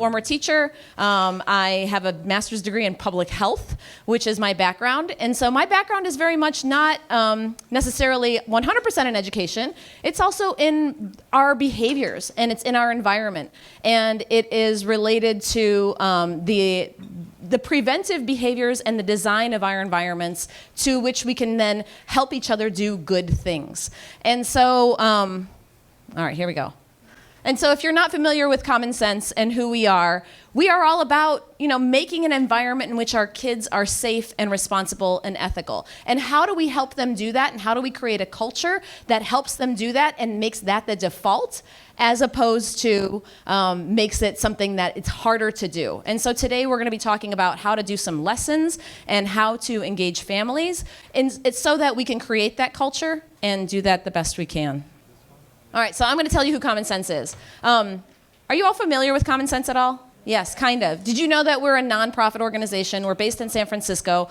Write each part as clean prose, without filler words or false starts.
former teacher. I have a master's degree in public health, which is my background. And so my background is very much not necessarily 100% in education. It's also in our behaviors, and it's in our environment. And it is related to the preventive behaviors and the design of our environments to which we can then help each other do good things. And so, all right, here we go. And so if you're not familiar with CommonSense and who we are all about, making an environment in which our kids are safe and responsible and ethical. And how do we help them do that? And how do we create a culture that helps them do that and makes that the default, as opposed to makes it something that it's harder to do? And so today we're going to be talking about how to do some lessons and how to engage families. And it's so that we can create that culture and do that the best we can. All right, so I'm going to tell you who CommonSense is. Are you all familiar with CommonSense at all? Yes, kind of. Did you know that we're a nonprofit organization? We're based in San Francisco.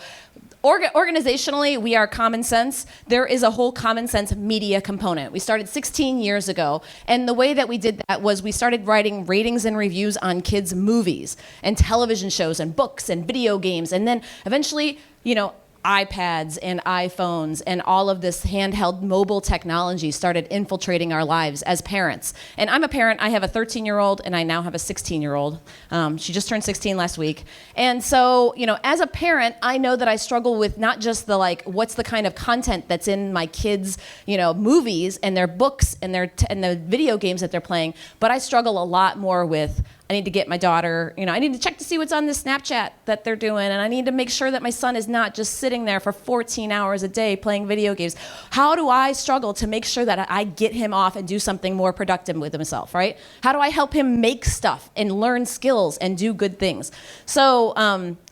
Organizationally, we are CommonSense. There is a whole CommonSense media component. We started 16 years ago, and the way that we did that was we started writing ratings and reviews on kids' movies and television shows and books and video games, and then eventually, iPads and iPhones and all of this handheld mobile technology started infiltrating our lives as parents. And I'm a parent. I have a 13-year-old, and I now have a 16-year-old. She just turned 16 last week. And so, as a parent, I know that I struggle with not just what's the kind of content that's in my kids', movies and their books and and the video games that they're playing, but I struggle a lot more with, I need to get my daughter, I need to check to see what's on this Snapchat that they're doing, and I need to make sure that my son is not just sitting there for 14 hours a day playing video games. How do I struggle to make sure that I get him off and do something more productive with himself, right? How do I help him make stuff and learn skills and do good things? So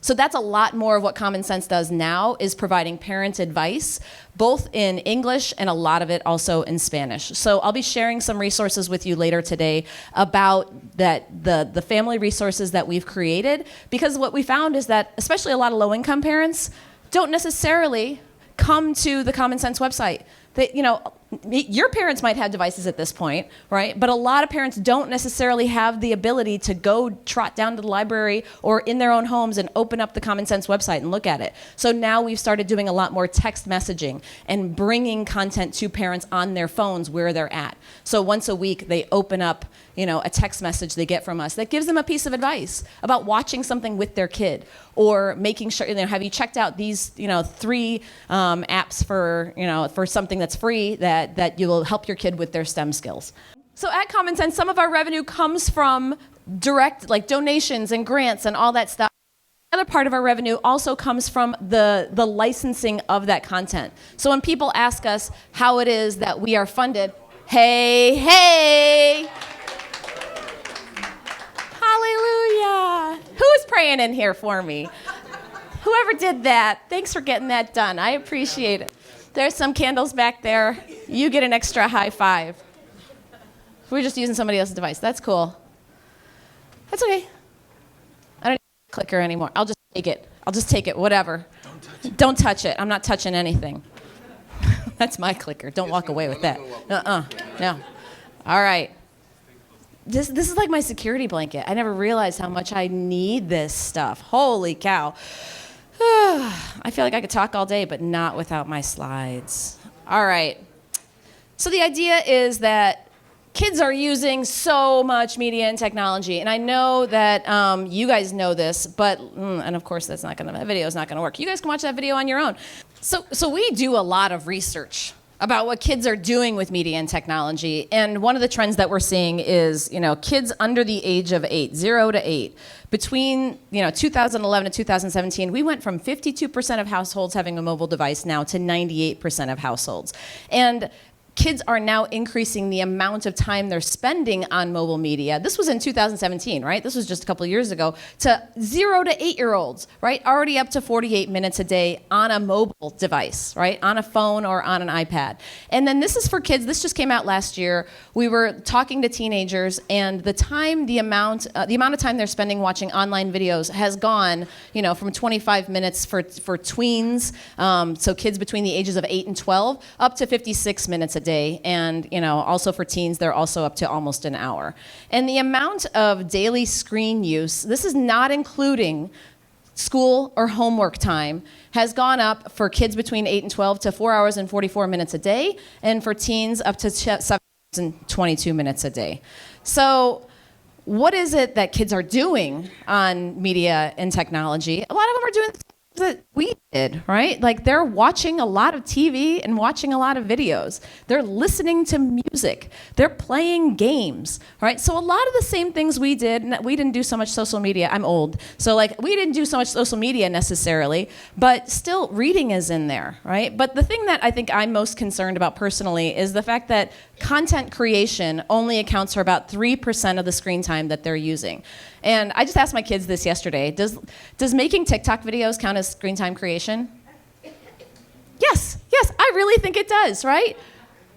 that's a lot more of what CommonSense does now, is providing parent advice, both in English and a lot of it also in Spanish. So I'll be sharing some resources with you later today about the family resources that we've created, because what we found is that especially a lot of low-income parents don't necessarily come to the CommonSense website. Your parents might have devices at this point, right? But a lot of parents don't necessarily have the ability to go trot down to the library or in their own homes and open up the CommonSense website and look at it. So now we've started doing a lot more text messaging and bringing content to parents on their phones where they're at. So once a week, they open up a text message they get from us that gives them a piece of advice about watching something with their kid, or making sure, have you checked out these, 3 apps for something that's free that you will help your kid with their STEM skills. So at CommonSense, some of our revenue comes from direct, donations and grants and all that stuff. The other part of our revenue also comes from the licensing of that content. So when people ask us how it is that we are funded, hey, hallelujah. Who is praying in here for me? Whoever did that, thanks for getting that done. I appreciate it. There's some candles back there. You get an extra high five. We're just using somebody else's device. That's cool. That's okay. I don't need a clicker anymore. I'll just take it, whatever. Don't touch it. I'm not touching anything. That's my clicker. Don't walk away with that. No. All right. This is like my security blanket. I never realized how much I need this stuff. Holy cow. I feel like I could talk all day, but not without my slides. All right. So the idea is that kids are using so much media and technology, and I know that you guys know this, but, and of course that video is not going to work. You guys can watch that video on your own. So we do a lot of research about what kids are doing with media and technology. And one of the trends that we're seeing is, kids under the age of 8, 0 to 8. Between 2011 and 2017, we went from 52% of households having a mobile device now to 98% of households. And kids are now increasing the amount of time they're spending on mobile media. This was in 2017, right? This was just a couple of years ago, to 0 to 8-year-olds, right? Already up to 48 minutes a day on a mobile device, right? On a phone or on an iPad. And then this is for kids. This just came out last year. We were talking to teenagers, and the amount of time they're spending watching online videos has gone, from 25 minutes for tweens, so kids between the ages of 8 and 12, up to 56 minutes a a day. And, also for teens, they're also up to almost an hour. And the amount of daily screen use, this is not including school or homework time, has gone up for kids between 8 and 12 to 4 hours and 44 minutes a day, and for teens up to 7 hours and 22 minutes a day. So what is it that kids are doing on media and technology? A lot of them are doing things that we did, right? Like they're watching a lot of TV and watching a lot of videos. They're listening to music. They're playing games, right? So a lot of the same things we did, and we didn't do so much social media. I'm old. So we didn't do so much social media necessarily, but still reading is in there, right? But the thing that I think I'm most concerned about personally is the fact that content creation only accounts for about 3% of the screen time that they're using. And I just asked my kids this yesterday, does making TikTok videos count as screen time creation? Yes, I really think it does, right?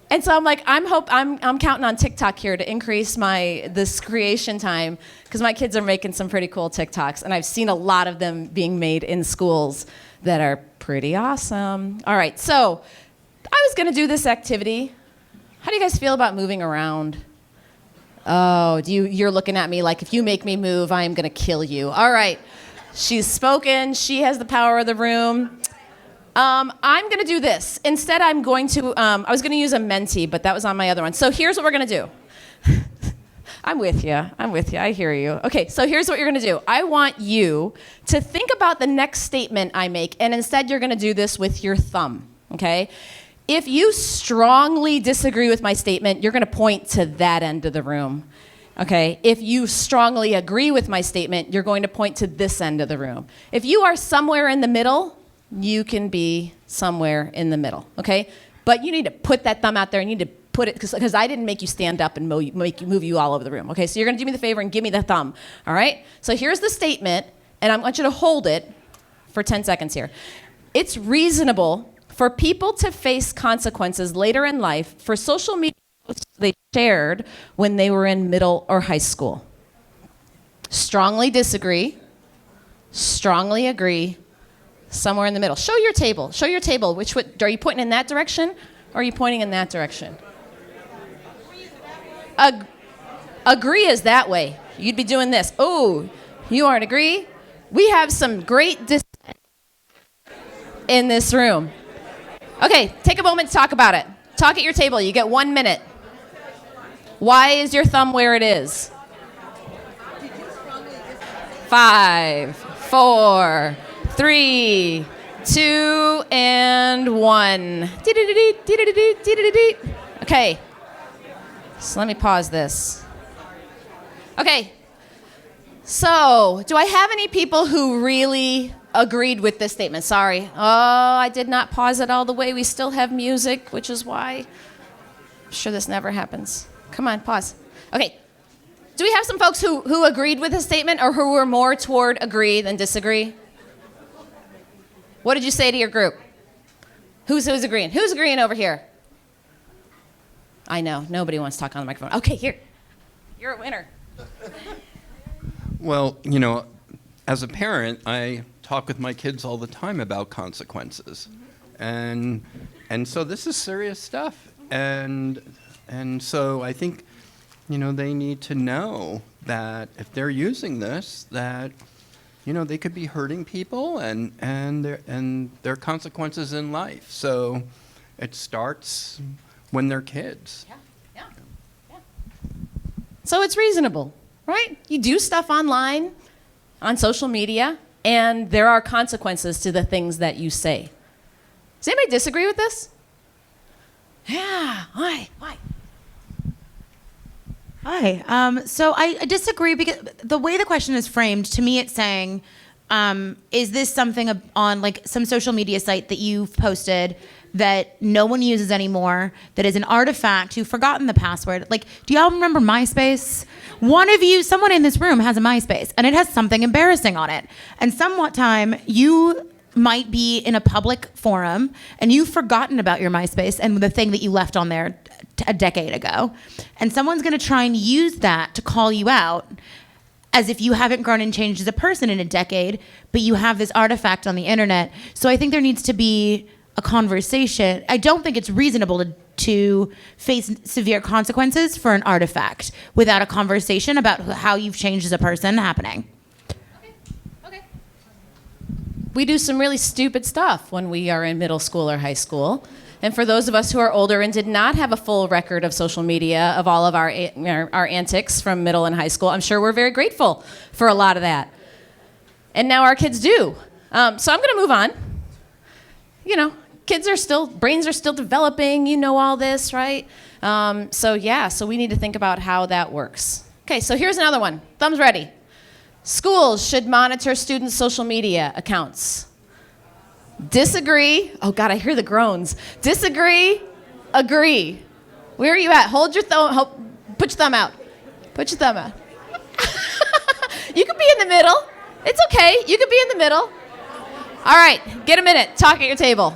And so I'm like, I'm counting on TikTok here to increase this creation time, because my kids are making some pretty cool TikToks, and I've seen a lot of them being made in schools that are pretty awesome. All right, so I was gonna do this activity. How do you guys feel about moving around? Oh, you're looking at me like, if you make me move, I am gonna kill you. All right, she's spoken, she has the power of the room. I'm gonna do this. Instead, I was gonna use a Menti, but that was on my other one. So here's what we're gonna do. I'm with you, I hear you. Okay, so here's what you're gonna do. I want you to think about the next statement I make, and instead you're gonna do this with your thumb, okay? If you strongly disagree with my statement, you're gonna point to that end of the room, okay? If you strongly agree with my statement, you're going to point to this end of the room. If you are somewhere in the middle, you can be somewhere in the middle, okay? But you need to put that thumb out there, and you need to put it, because I didn't make you stand up and move you all over the room, okay? So you're gonna do me the favor and give me the thumb, all right? So here's the statement, and I want you to hold it for 10 seconds here. It's reasonable for people to face consequences later in life for social media posts they shared when they were in middle or high school. Strongly disagree, strongly agree, somewhere in the middle. Show your table. Which way, are you pointing in that direction, or are you pointing in that direction? Agree is that way. You'd be doing this. Oh, you aren't agree? We have some great dissent in this room. Okay, take a moment to talk about it. Talk at your table. You get 1 minute. Why is your thumb where it is? 5, 4, 3, 2, and 1. Okay, so let me pause this. Okay, so do I have any people who really agreed with this statement? Sorry. Oh, I did not pause it all the way. We still have music, which is why I'm sure this never happens. Come on, pause. Okay. Do we have some folks who agreed with this statement, or who were more toward agree than disagree? What did you say to your group? Who's agreeing? Who's agreeing over here? I know, nobody wants to talk on the microphone. Okay, here. You're a winner. Well, as a parent, I talk with my kids all the time about consequences. And so this is serious stuff. And so I think, they need to know that if they're using this, that, they could be hurting people, and there are consequences in life. So it starts when they're kids. Yeah. So it's reasonable, right? You do stuff online, on social media, and there are consequences to the things that you say. Does anybody disagree with this? Yeah, why? Hi. So I disagree, because the way the question is framed, to me it's saying, is this something on some social media site that you've posted that no one uses anymore, that is an artifact, you've forgotten the password? Do y'all remember MySpace? Someone in this room has a MySpace, and it has something embarrassing on it. And somewhat time, you might be in a public forum, and you've forgotten about your MySpace and the thing that you left on there a decade ago. And someone's gonna try and use that to call you out as if you haven't grown and changed as a person in a decade, but you have this artifact on the internet. So I think there needs to be a conversation. I don't think it's reasonable to face severe consequences for an artifact without a conversation about how you've changed as a person happening. Okay. We do some really stupid stuff when we are in middle school or high school. And for those of us who are older and did not have a full record of social media, of all of our antics from middle and high school, I'm sure we're very grateful for a lot of that. And now our kids do. So I'm going to move on. You know, brains are still developing, you know all this, right? So we need to think about how that works. Okay, so here's another one. Thumbs ready. Schools should monitor students' social media accounts. Disagree. Oh God, I hear the groans. Disagree, agree. Where are you at? Hold your thumb, put your thumb out. Put your thumb out. You could be in the middle. It's okay, you could be in the middle. All right, get a minute, talk at your table.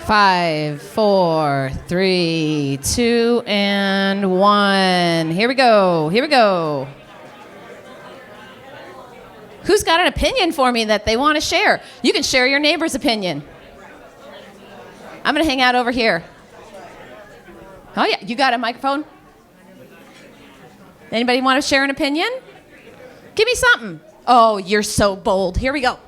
5, 4, 3, 2, and 1. Here we go. Who's got an opinion for me that they want to share? You can share your neighbor's opinion. I'm going to hang out over here. Oh, yeah. You got a microphone? Anybody want to share an opinion? Give me something. Oh, you're so bold. Here we go.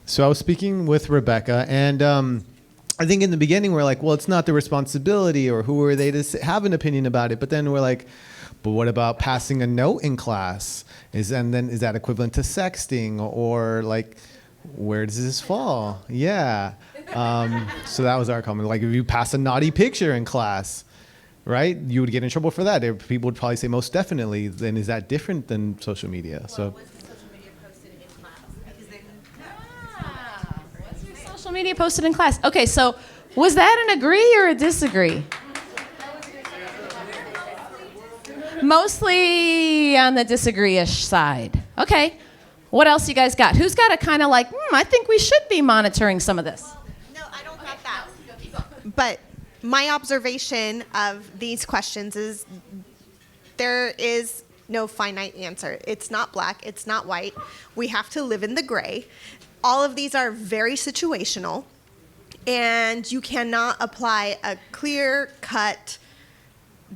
So I was speaking with Rebecca, and I think in the beginning we're like, well, it's not their responsibility, or who are they to have an opinion about it? But then we're like, but what about passing a note in class? Is that equivalent to sexting, or like, where does this fall? Yeah. So that was our comment. Like, if you pass a naughty picture in class, right, you would get in trouble for that. People would probably say most definitely. Then is that different than social media? So. Social media posted in class. Okay, so was that an agree or a disagree? Mostly on the disagree-ish side. Okay, what else you guys got? Who's got a kind of like, I think we should be monitoring some of this? No, I don't got that. But my observation of these questions is there is no finite answer. It's not black, it's not white. We have to live in the gray. All of these are very situational, and you cannot apply a clear-cut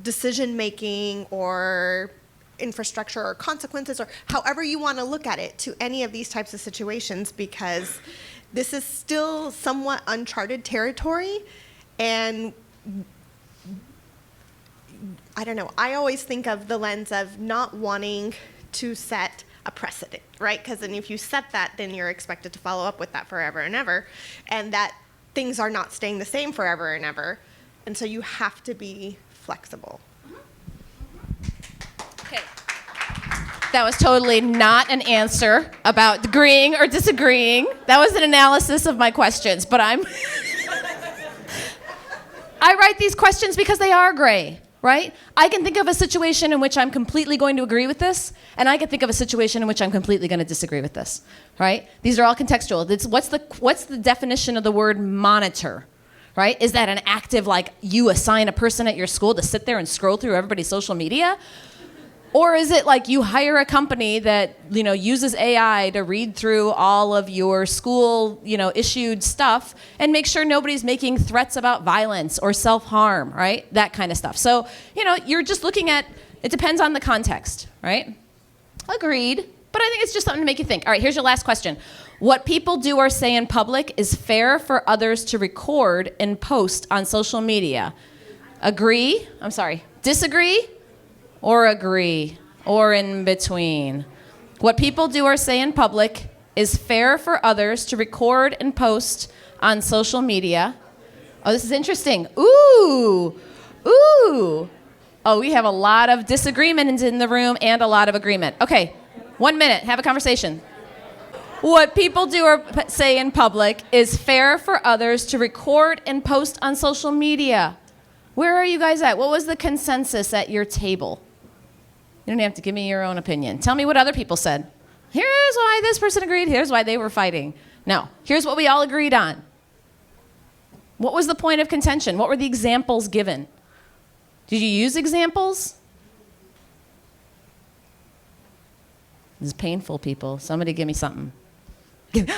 decision-making or infrastructure or consequences or however you want to look at it to any of these types of situations, because this is still somewhat uncharted territory. And I don't know, I always think of the lens of not wanting to set a precedent, right? Because then if you set that, then you're expected to follow up with that forever and ever, and that things are not staying the same forever and ever. And so you have to be flexible. Okay. That was totally not an answer about agreeing or disagreeing. That was an analysis of my questions, but I write these questions because they are gray, right? I can think of a situation in which I'm completely going to agree with this, and I can think of a situation in which I'm completely going to disagree with this, right? These are all contextual. What's the definition of the word monitor? Right? Is that an active, like, you assign a person at your school to sit there and scroll through everybody's social media? Or is it like you hire a company that, uses AI to read through all of your school, issued stuff and make sure nobody's making threats about violence or self-harm, right? That kind of stuff. So, you're just looking at, it depends on the context, right? Agreed. But I think it's just something to make you think. All right, here's your last question. What people do or say in public is fair for others to record and post on social media. Agree? I'm sorry. Disagree? Or agree? Or in between? What people do or say in public is fair for others to record and post on social media. Oh, this is interesting. Ooh. Oh, we have a lot of disagreement in the room and a lot of agreement. Okay, 1 minute, have a conversation. What people do or say in public is fair for others to record and post on social media. Where are you guys at? What was the consensus at your table? You don't have to give me your own opinion. Tell me what other people said. Here's why this person agreed. Here's why they were fighting. No, here's what we all agreed on. What was the point of contention? What were the examples given? Did you use examples? This is painful, people. Somebody give me something. Because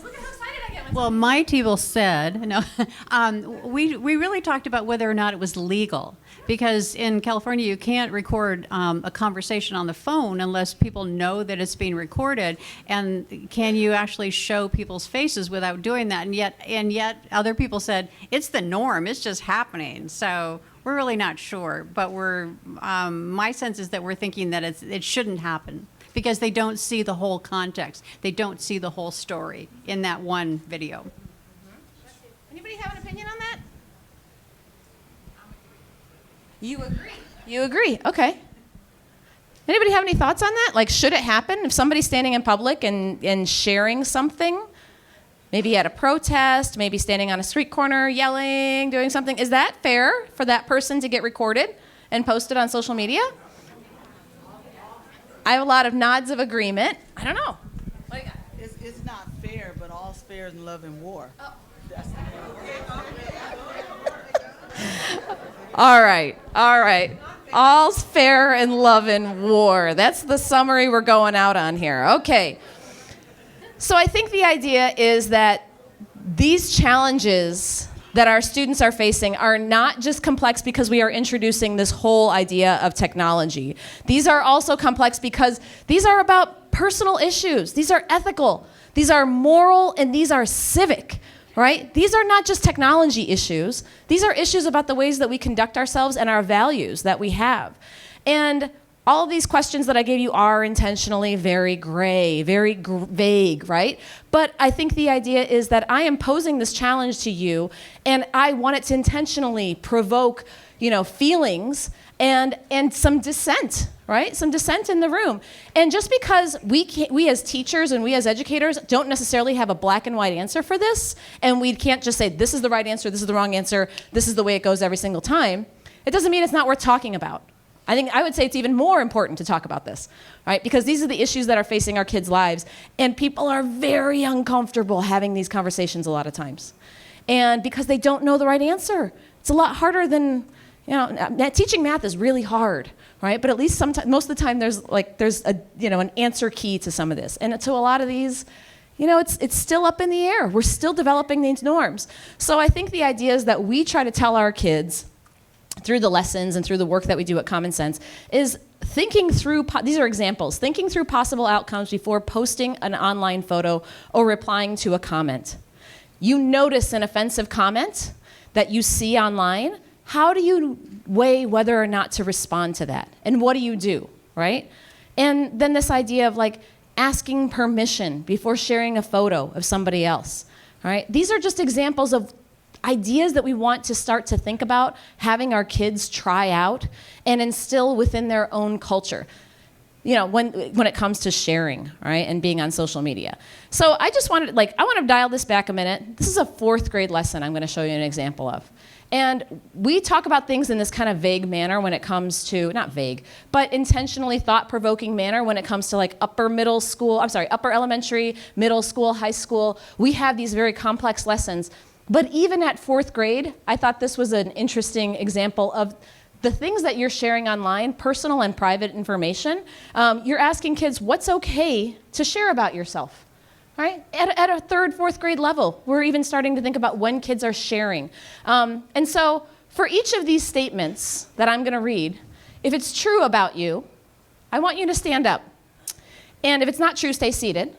look at how excited I get Well, my people said, no, we really talked about whether or not it was legal. Because in California, you can't record a conversation on the phone unless people know that it's being recorded. And can you actually show people's faces without doing that? And yet other people said, it's the norm, it's just happening. So we're really not sure. But my sense is that we're thinking that it shouldn't happen, because they don't see the whole context. They don't see the whole story in that one video. Anybody have an opinion on that? You agree. You agree. Okay. Anybody have any thoughts on that? Like, should it happen? If somebody's standing in public and sharing something, maybe at a protest, maybe standing on a street corner, yelling, doing something, is that fair for that person to get recorded and posted on social media? I have a lot of nods of agreement. I don't know. What do you got? It's not fair, but all's fair in love and war. Oh. That's the All right. All's fair in love and war. That's the summary we're going out on here. Okay. So I think the idea is that these challenges that our students are facing are not just complex because we are introducing this whole idea of technology. These are also complex because these are about personal issues. These are ethical. These are moral, and these are civic. Right? These are not just technology issues. These are issues about the ways that we conduct ourselves and our values that we have. And all of these questions that I gave you are intentionally very gray, very vague, right? But I think the idea is that I am posing this challenge to you, and I want it to intentionally provoke, feelings and some dissent, right? Some dissent in the room. And just because we as teachers and we as educators don't necessarily have a black and white answer for this, and we can't just say, this is the right answer, this is the wrong answer, this is the way it goes every single time, it doesn't mean it's not worth talking about. I would say it's even more important to talk about this, right? Because these are the issues that are facing our kids' lives, and people are very uncomfortable having these conversations a lot of times. And because they don't know the right answer. It's a lot harder than, teaching math is really hard, right? But at least most of the time there's an answer key to some of this. And to a lot of these, it's still up in the air. We're still developing these norms. So I think the idea is that we try to tell our kids through the lessons and through the work that we do at CommonSense is thinking through, these are examples, thinking through possible outcomes before posting an online photo or replying to a comment. You notice an offensive comment that you see online, how do you weigh whether or not to respond to that? And what do you do, right? And then this idea of asking permission before sharing a photo of somebody else, right? These are just examples of ideas that we want to start to think about having our kids try out and instill within their own culture. When it comes to sharing, right, and being on social media. So I just wanted, I want to dial this back a minute. This is a 4th grade lesson I'm going to show you an example of. And we talk about things in this kind of vague manner when it comes to, not vague, but intentionally thought-provoking manner when it comes to upper elementary, middle school, high school. We have these very complex lessons. But even at 4th grade, I thought this was an interesting example of the things that you're sharing online, personal and private information. You're asking kids what's okay to share about yourself, right? At a 3rd, 4th grade level, we're even starting to think about when kids are sharing. And so for each of these statements that I'm going to read, if it's true about you, I want you to stand up. And if it's not true, stay seated.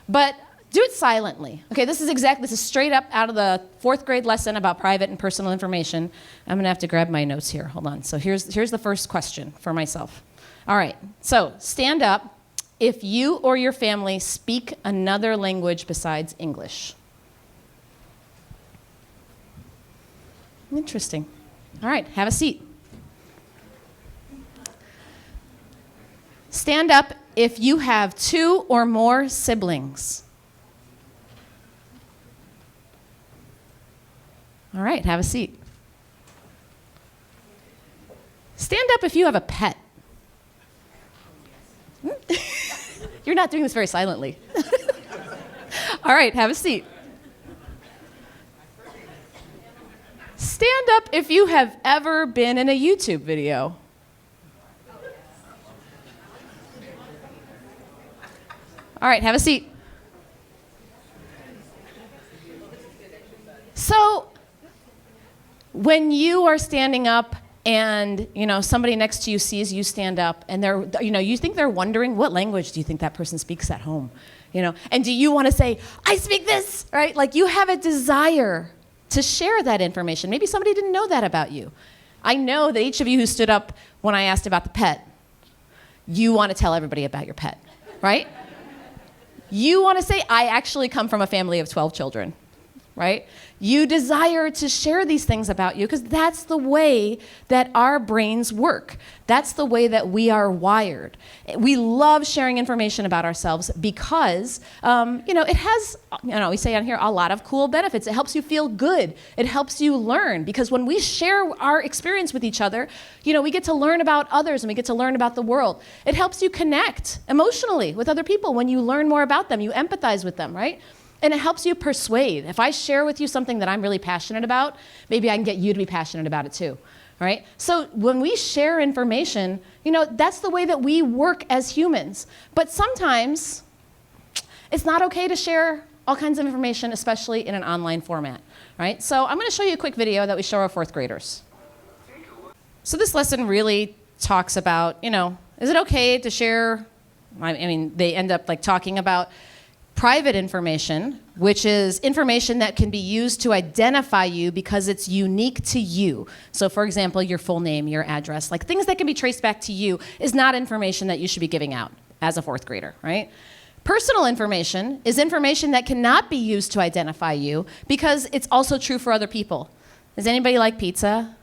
But do it silently. Okay, this is straight up out of the 4th grade lesson about private and personal information. I'm gonna have to grab my notes here. Hold on. So here's the first question for myself. All right, so stand up if you or your family speak another language besides English. Interesting. All right, have a seat. Stand up if you have 2 or more siblings. All right, have a seat. Stand up if you have a pet. You're not doing this very silently. All right, have a seat. Stand up if you have ever been in a YouTube video. All right, have a seat. when you are standing up and somebody next to you sees you stand up and you think they're wondering, what language do you think that person speaks at home? And do you want to say, I speak this, right? Like, you have a desire to share that information. Maybe somebody didn't know that about you. I know that each of you who stood up when I asked about the pet, you want to tell everybody about your pet, right? You want to say, I actually come from a family of 12 children, right? You desire to share these things about you because that's the way that our brains work. That's the way that we are wired. We love sharing information about ourselves because, it has, we say on here, a lot of cool benefits. It helps you feel good. It helps you learn because when we share our experience with each other, we get to learn about others and we get to learn about the world. It helps you connect emotionally with other people when you learn more about them. You empathize with them, right? And it helps you persuade. If I share with you something that I'm really passionate about, maybe I can get you to be passionate about it too, right? So when we share information, that's the way that we work as humans. But sometimes it's not okay to share all kinds of information, especially in an online format, right? So I'm going to show you a quick video that we show our fourth graders. So this lesson really talks about, is it okay to share? They end up talking about private information, which is information that can be used to identify you because it's unique to you. So for example, your full name, your address, things that can be traced back to you is not information that you should be giving out as a fourth grader, right? Personal information is information that cannot be used to identify you because it's also true for other people. Does anybody like pizza?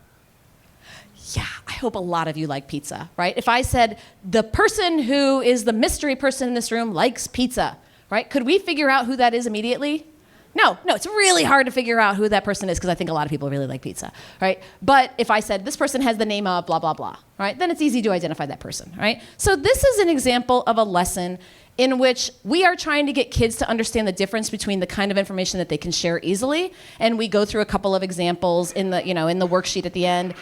Yeah, I hope a lot of you like pizza, right? If I said the person who is the mystery person in this room likes pizza, right? Could we figure out who that is immediately? No, it's really hard to figure out who that person is because I think a lot of people really like pizza, right? But if I said this person has the name of blah, blah, blah, right? Then it's easy to identify that person, right? So this is an example of a lesson in which we are trying to get kids to understand the difference between the kind of information that they can share easily. And we go through a couple of examples in the worksheet at the end.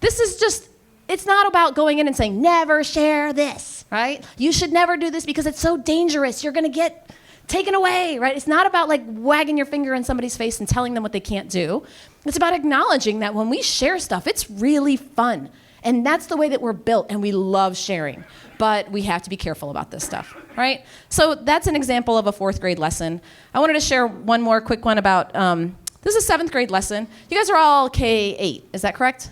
This is just, it's not about going in and saying, never share this, right? You should never do this because it's so dangerous. You're going to get taken away, right? It's not about wagging your finger in somebody's face and telling them what they can't do. It's about acknowledging that when we share stuff, it's really fun. And that's the way that we're built, and we love sharing. But we have to be careful about this stuff, right? So that's an example of a fourth grade lesson. I wanted to share one more quick one about, this is a seventh grade lesson. You guys are all K-8, is that correct?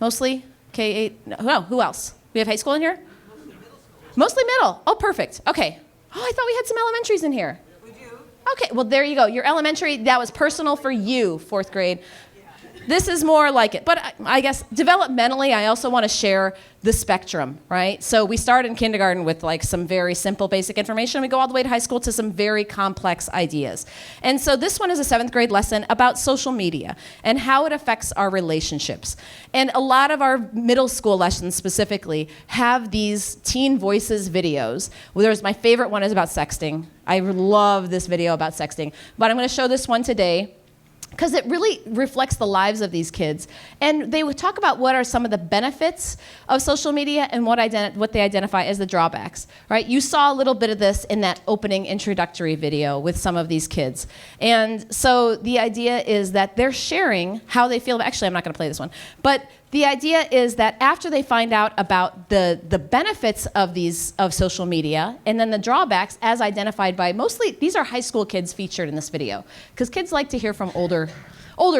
Mostly? K-8? No, who else? We have high school in here? Mostly middle. Oh, perfect. Okay. Oh, I thought we had some elementaries in here. We do. Okay, well, there you go. Your elementary, that was personal for you, fourth grade. This is more like it. But I guess developmentally, I also want to share the spectrum, right? So we start in kindergarten with some very simple basic information. We go all the way to high school to some very complex ideas. And so this one is a seventh grade lesson about social media and how it affects our relationships. And a lot of our middle school lessons specifically have these teen voices videos. My favorite one is about sexting. I love this video about sexting. But I'm going to show this one today because it really reflects the lives of these kids. And they would talk about what are some of the benefits of social media and what they identify as the drawbacks, right? You saw a little bit of this in that opening introductory video with some of these kids. And so the idea is that they're sharing how they feel. Actually, I'm not going to play this one. But the idea is that after they find out about the benefits of social media and then the drawbacks as identified by mostly, these are high school kids featured in this video because kids like to hear from older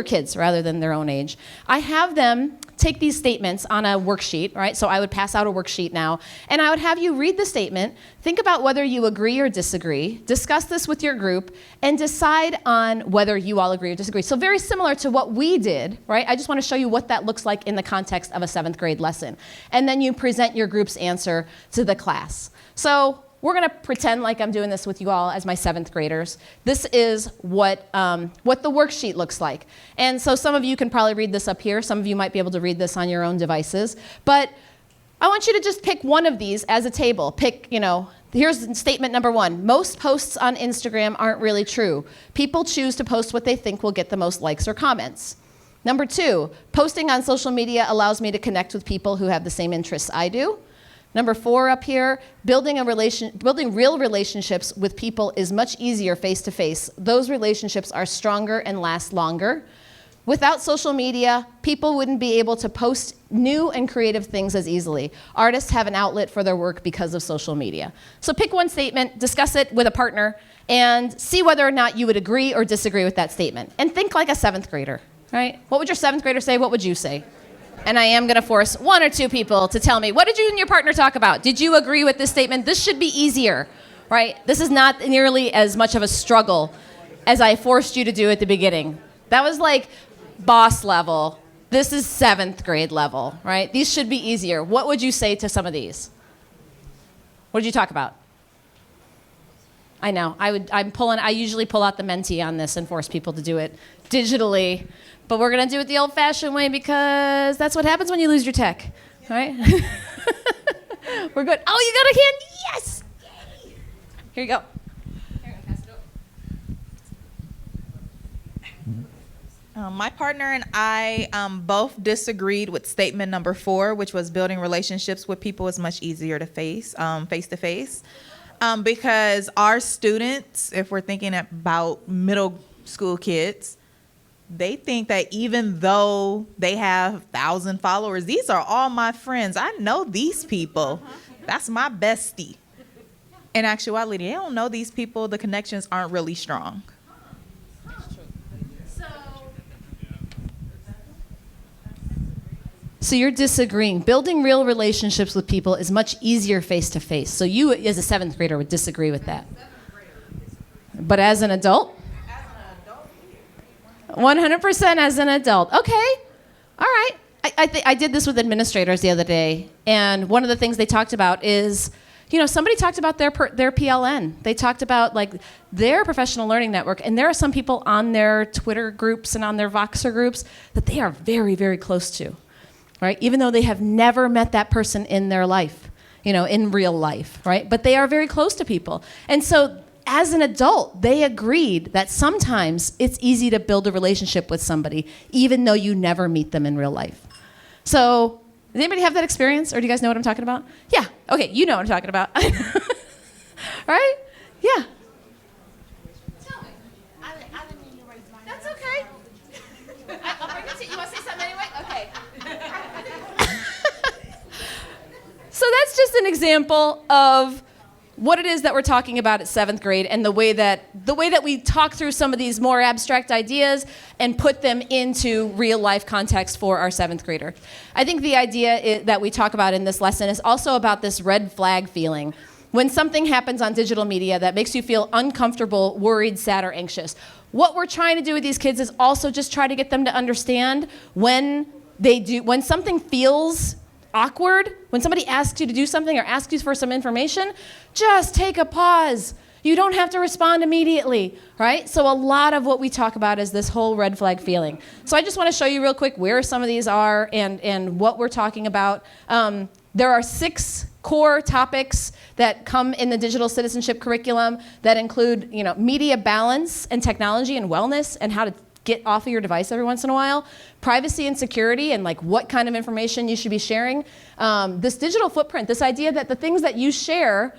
kids rather than their own age. I have them take these statements on a worksheet, right? So I would pass out a worksheet now, and I would have you read the statement, think about whether you agree or disagree, discuss this with your group, and decide on whether you all agree or disagree. So very similar to what we did, right? I just want to show you what that looks like in the context of a seventh grade lesson. And then you present your group's answer to the class. So we're going to pretend like I'm doing this with you all as my seventh graders. This is what the worksheet looks like. And so some of you can probably read this up here. Some of you might be able to read this on your own devices. But I want you to just pick one of these as a table. Pick, here's statement number 1. Most posts on Instagram aren't really true. People choose to post what they think will get the most likes or comments. Number 2, posting on social media allows me to connect with people who have the same interests I do. Number 4 up here, building real relationships with people is much easier face-to-face. Those relationships are stronger and last longer. Without social media, people wouldn't be able to post new and creative things as easily. Artists have an outlet for their work because of social media. So pick one statement, discuss it with a partner, and see whether or not you would agree or disagree with that statement. And think like a 7th grader, right? What would your 7th grader say? What would you say? And I am gonna force 1 or 2 people to tell me, what did you and your partner talk about? Did you agree with this statement? This should be easier, right? This is not nearly as much of a struggle as I forced you to do at the beginning. That was like boss level. This is 7th grade level, right? These should be easier. What would you say to some of these? What did you talk about? I know. I usually pull out the Menti on this and force people to do it digitally, but we're gonna do it the old-fashioned way because that's what happens when you lose your tech, right? We're good. Oh, you got a hand? Yes! Yay. Here you go. My partner and I both disagreed with statement number 4, which was building relationships with people is much easier to face to face. Because our students, if we're thinking about middle school kids, they think that even though they have 1,000 followers, these are all my friends. I know these people. That's my bestie. In actuality, they don't know these people. The connections aren't really strong. So you're disagreeing. Building real relationships with people is much easier face to face. So you, as a 7th grader, would disagree with that. But as an adult? 100% as an adult. Okay. All right. I did this with administrators the other day, and one of the things they talked about is, somebody talked about their PLN. They talked about like their professional learning network, and there are some people on their Twitter groups and on their Voxer groups that they are very, very close to. Right? Even though they have never met that person in their life, in real life, right? But they are very close to people. And so as an adult, they agreed that sometimes it's easy to build a relationship with somebody, even though you never meet them in real life. So does anybody have that experience, or do you guys know what I'm talking about? Yeah, okay, you know what I'm talking about. Right? Yeah. Tell me. I didn't mean to raise my hand. That's okay. I'll bring it to you. You want to say something anyway? Okay. So that's just an example of what it is that we're talking about at 7th grade, and the way that we talk through some of these more abstract ideas and put them into real life context for our 7th grader. I think the idea that we talk about in this lesson is also about this red flag feeling. When something happens on digital media that makes you feel uncomfortable, worried, sad, or anxious, what we're trying to do with these kids is also just try to get them to understand when something feels awkward, when somebody asks you to do something or asks you for some information, just take a pause. You don't have to respond immediately, right? So a lot of what we talk about is this whole red flag feeling. So I just want to show you real quick where some of these are and what we're talking about. There are 6 core topics that come in the digital citizenship curriculum that include, media balance and technology and wellness and how to get off of your device every once in a while, privacy and security, and like what kind of information you should be sharing. This digital footprint, this idea that the things that you share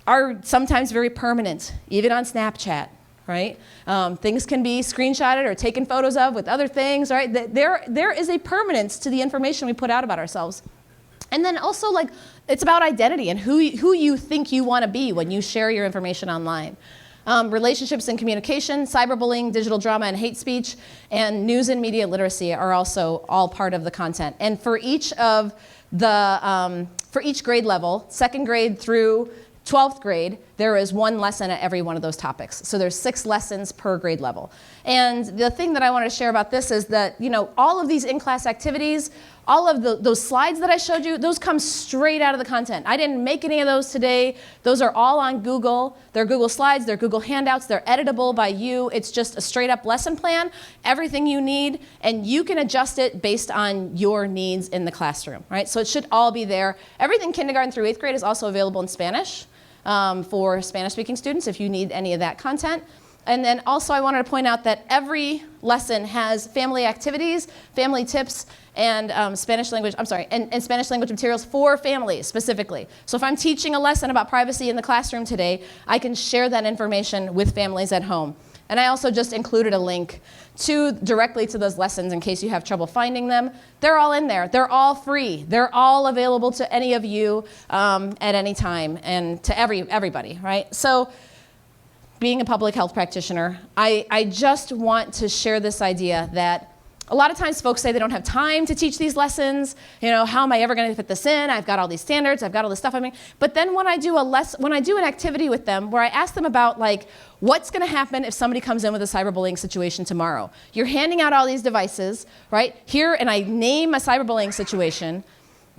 are sometimes very permanent, even on Snapchat, right? Things can be screenshotted or taken photos of with other things, right? There is a permanence to the information we put out about ourselves. And then also, like, it's about identity and who you think you want to be when you share your information online. Relationships and communication, cyberbullying, digital drama and hate speech, and news and media literacy are also all part of the content. And for each of for each grade level, 2nd grade through 12th grade, there is 1 lesson at every one of those topics. So there's 6 lessons per grade level. And the thing that I want to share about this is that, all of these in-class activities, all of those slides that I showed you, those come straight out of the content. I didn't make any of those today. Those are all on Google. They're Google Slides, they're Google Handouts, they're editable by you. It's just a straight up lesson plan, everything you need, and you can adjust it based on your needs in the classroom, right? So it should all be there. Everything kindergarten through 8th grade is also available in Spanish for Spanish-speaking students if you need any of that content. And then also I wanted to point out that every lesson has family activities, family tips, and Spanish language materials for families specifically. So if I'm teaching a lesson about privacy in the classroom today, I can share that information with families at home. And I also just included a link directly to those lessons in case you have trouble finding them. They're all in there. They're all free. They're all available to any of you at any time and to everybody, right? So being a public health practitioner, I just want to share this idea that a lot of times folks say they don't have time to teach these lessons. How am I ever going to fit this in? I've got all these standards. I've got all this stuff. But then when I do an activity with them where I ask them about what's going to happen if somebody comes in with a cyberbullying situation tomorrow. You're handing out all these devices, right? Here, and I name a cyberbullying situation.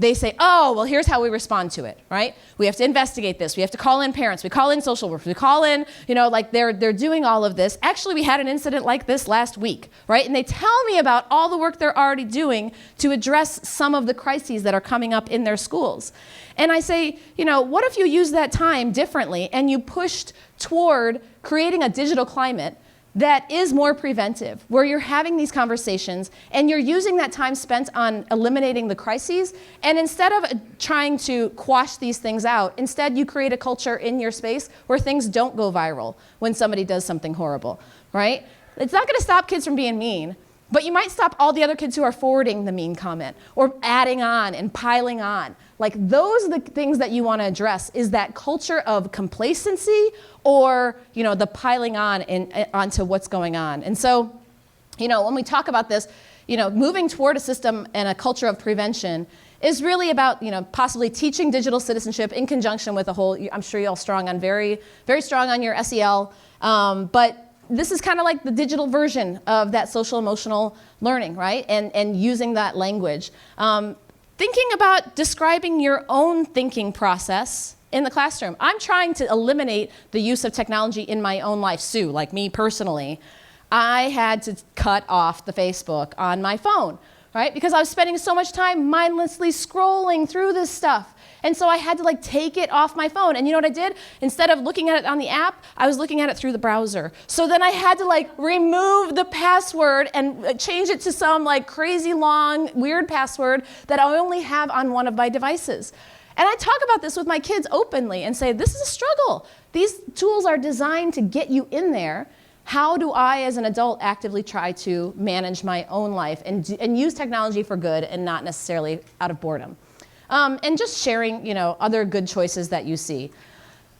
They say, oh, well, here's how we respond to it, right? We have to investigate this. We have to call in parents. We call in social workers. We call in, they're doing all of this. Actually, we had an incident like this last week, right? And they tell me about all the work they're already doing to address some of the crises that are coming up in their schools. And I say, what if you use that time differently and you pushed toward creating a digital climate that is more preventive, where you're having these conversations and you're using that time spent on eliminating the crises, and instead of trying to quash these things out, instead you create a culture in your space where things don't go viral when somebody does something horrible, right? It's not gonna stop kids from being mean, but you might stop all the other kids who are forwarding the mean comment or adding on and piling on. Those are the things that you want to address, is that culture of complacency or, the piling on onto what's going on. And so, when we talk about this, moving toward a system and a culture of prevention is really about, possibly teaching digital citizenship in conjunction with I'm sure you're all very, very strong on your SEL, but this is kind of like the digital version of that social emotional learning, right? And using that language. Thinking about describing your own thinking process in the classroom. I'm trying to eliminate the use of technology in my own life. Sue, like me personally, I had to cut off the Facebook on my phone, right? Because I was spending so much time mindlessly scrolling through this stuff. And so I had to take it off my phone. And you know what I did? Instead of looking at it on the app, I was looking at it through the browser. So then I had to remove the password and change it to some crazy long, weird password that I only have on one of my devices. And I talk about this with my kids openly and say, this is a struggle. These tools are designed to get you in there. How do I, as an adult, actively try to manage my own life and use technology for good and not necessarily out of boredom? And just sharing, other good choices that you see.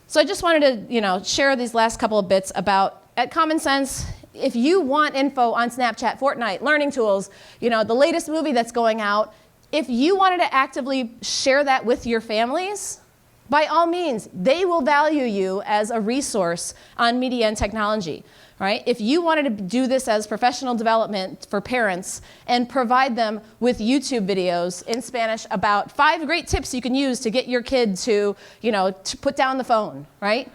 So I just wanted to, share these last couple of bits about, at CommonSense, if you want info on Snapchat, Fortnite, learning tools, the latest movie that's going out, if you wanted to actively share that with your families, by all means, they will value you as a resource on media and technology. Right? If you wanted to do this as professional development for parents and provide them with YouTube videos in Spanish about 5 great tips you can use to get your kid to, to put down the phone, right?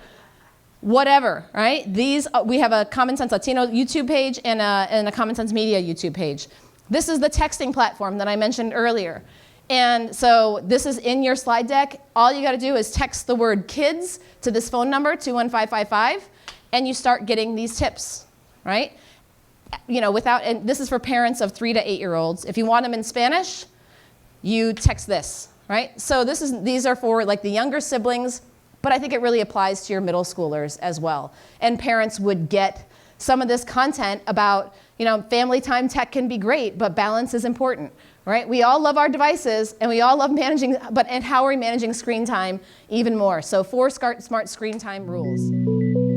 Whatever, right? We have a CommonSense Latino YouTube page and a CommonSense Media YouTube page. This is the texting platform that I mentioned earlier. And so this is in your slide deck. All you got to do is text the word kids to this phone number, 21555. And you start getting these tips, right? And this is for parents of 3 to 8-year-olds. If you want them in Spanish, you text this, right? So these are for the younger siblings, but I think it really applies to your middle schoolers as well. And parents would get some of this content about, family time tech can be great, but balance is important, right? We all love our devices and we all love managing, and how are we managing screen time even more? So 4 smart screen time rules.